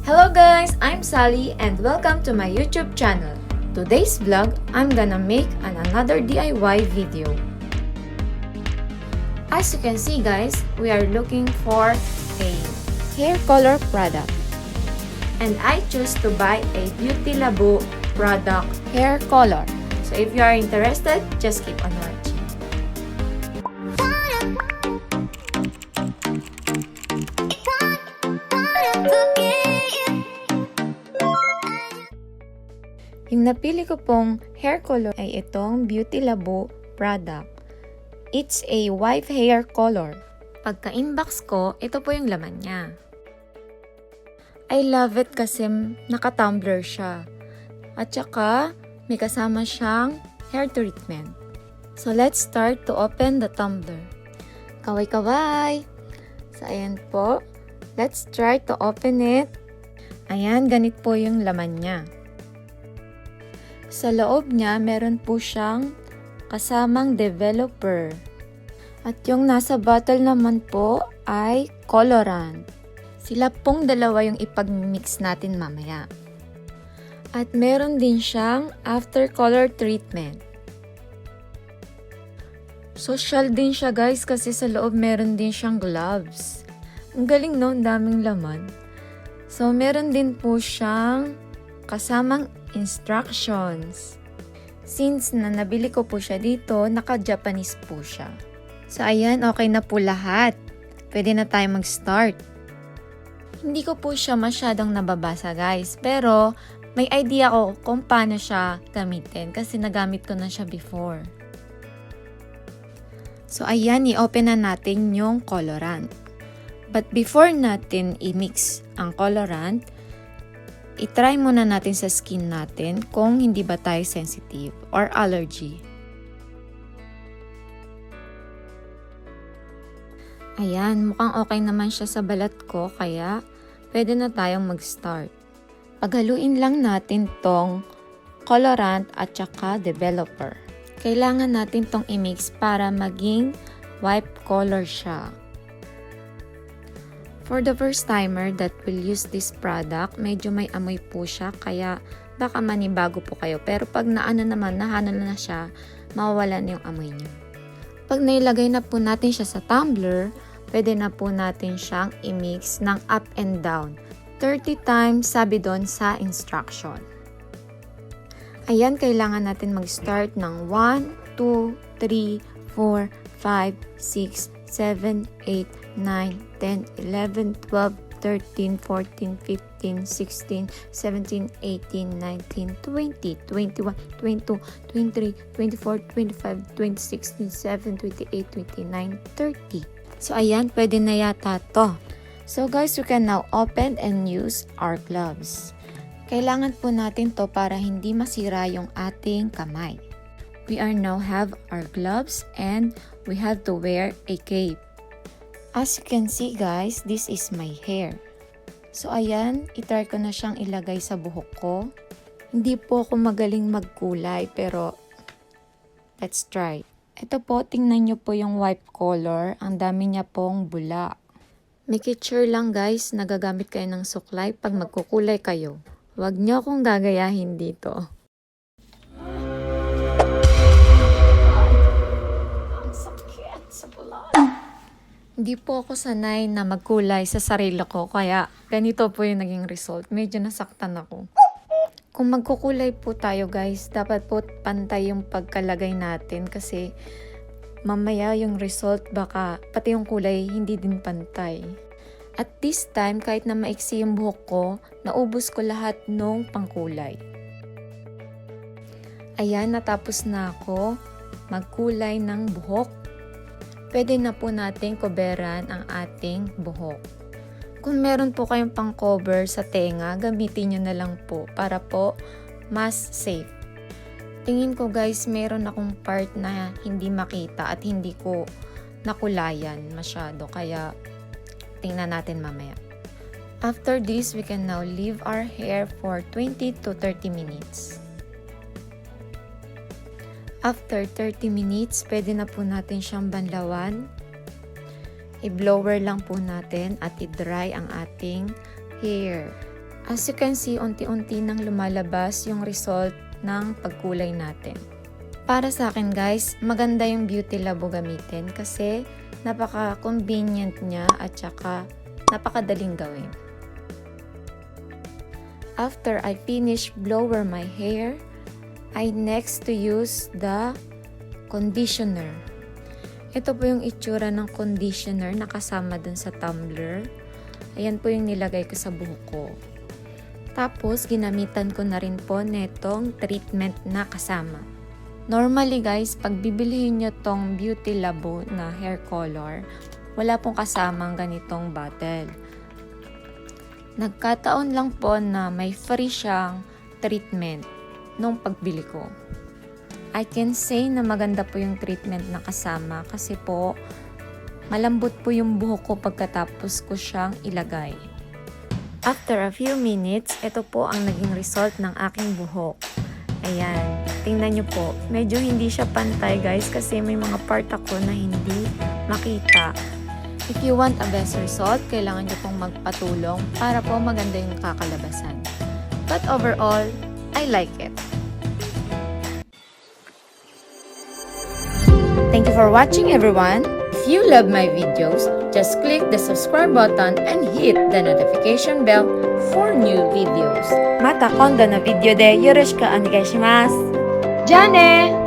Hello guys, I'm Sally and welcome to my YouTube channel. Today's vlog, I'm gonna make another DIY video. As you can see guys, we are looking for a hair color product. And I choose to buy a BeautyLabo product hair color. So if you are interested, just keep on watching. Yung napili ko pong hair color ay itong BeautyLabo product. It's a white hair color. Pagka-inbox ko, ito po yung laman niya. I love it kasi naka-tumbler siya. At saka, may kasama siyang hair treatment. So, let's start to open the tumbler. Kaway-kaway! So, ayan po. Let's try to open it. Ayan, ganit po yung laman niya. Sa loob niya, meron po siyang kasamang developer. At yung nasa bottle naman po ay colorant. Sila pong dalawa yung ipag-mix natin mamaya. At meron din siyang after color treatment. Social din siya guys kasi sa loob meron din siyang gloves. Ang galing no, ang daming laman. So meron din po siyang kasamang instructions. Since nabili ko po siya dito, naka-Japanese po siya. So ayan, okay na po lahat. Pwede na tayo mag-start. Hindi ko po siya masyadong nababasa guys, pero may idea ko kung paano siya gamitin kasi nagamit ko na siya before. So ayan, i-open na natin yung colorant. But before natin i-mix ang colorant, i-try muna natin sa skin natin kung hindi ba tayo sensitive or allergy. Ayan, mukhang okay naman siya sa balat ko kaya pwede na tayong mag-start. Paghaluin lang natin tong colorant at saka developer. Kailangan natin tong i-mix para maging white color siya. For the first timer that will use this product, medyo may amoy po siya kaya baka manibago po kayo. Pero pag nahana na siya, mawawalan yung amoy niya. Pag nailagay na po natin siya sa tumbler, pwede na po natin siyang i-mix ng up and down. 30 times sabi doon sa instruction. Ayan, kailangan natin mag-start ng 1, 2, 3, 4, 5, 6, 7, 8, 9, 10, 11, 12, 13, 14, 15, 16, 17, 18, 19, 20, 21, 22, 23, 24, 25, 26, 27, 28, 29, 30. So, ayan, pwede na yata to. So, guys, we can now open and use our gloves. Kailangan po natin to para hindi masira yung ating kamay. We are now have our gloves and we have to wear a cape. As you can see guys, this is my hair. So ayan, itry ko na siyang ilagay sa buhok ko. Hindi po ako magaling magkulay pero let's try. Ito po, tingnan nyo po yung white color. Ang dami niya pong bula. Make it sure lang guys, nagagamit kayo ng suklay pag magkukulay kayo. Huwag nyo akong gagayahin dito. Hindi po ako sanay na magkulay sa sarili ko, kaya ganito po yung naging result. Medyo nasaktan ako. Kung magkukulay po tayo guys, dapat po pantay yung pagkalagay natin kasi mamaya yung result baka pati yung kulay hindi din pantay. At this time, kahit na maiksi yung buhok ko, naubos ko lahat nung pangkulay. Ayan, natapos na ako magkulay ng buhok. Pwede na po natin coveran ang ating buhok. Kung meron po kayong pang-cover sa tenga, gamitin nyo na lang po para po mas safe. Tingin ko guys, meron akong part na hindi makita at hindi ko nakulayan masyado. Kaya tingnan natin mamaya. After this, we can now leave our hair for 20 to 30 minutes. After 30 minutes, pwede na po natin siyang banlawan. I-blower lang po natin at i-dry ang ating hair. As you can see, unti-unti nang lumalabas yung result ng pagkulay natin. Para sa akin guys, maganda yung BeautyLabo gamitin kasi napaka-convenient niya at saka napakadaling gawin. After I finish blower my hair, I next to use the conditioner. Ito po yung itsura ng conditioner na kasama dun sa tumbler. Ayan po yung nilagay ko sa buhok ko. Tapos, ginamitan ko na rin po netong treatment na kasama. Normally guys, pag bibilihin nyo tong BeautyLabo na hair color, wala pong kasamang ganitong bottle. Nagkataon lang po na may free siyang treatment nung pagbili ko. I can say na maganda po yung treatment na kasama kasi po malambot po yung buhok ko pagkatapos ko siyang ilagay. After a few minutes, ito po ang naging result ng aking buhok. Ayan, tingnan nyo po. Medyo hindi siya pantay guys kasi may mga part ako na hindi makita. If you want a best result, kailangan nyo pong magpatulong para po maganda yung kakalabasan. But overall, I like it. Thank you for watching everyone. If you love my videos, just click the subscribe button and hit the notification bell for new videos. また今度のビデオでよろしくお願いします。じゃあね。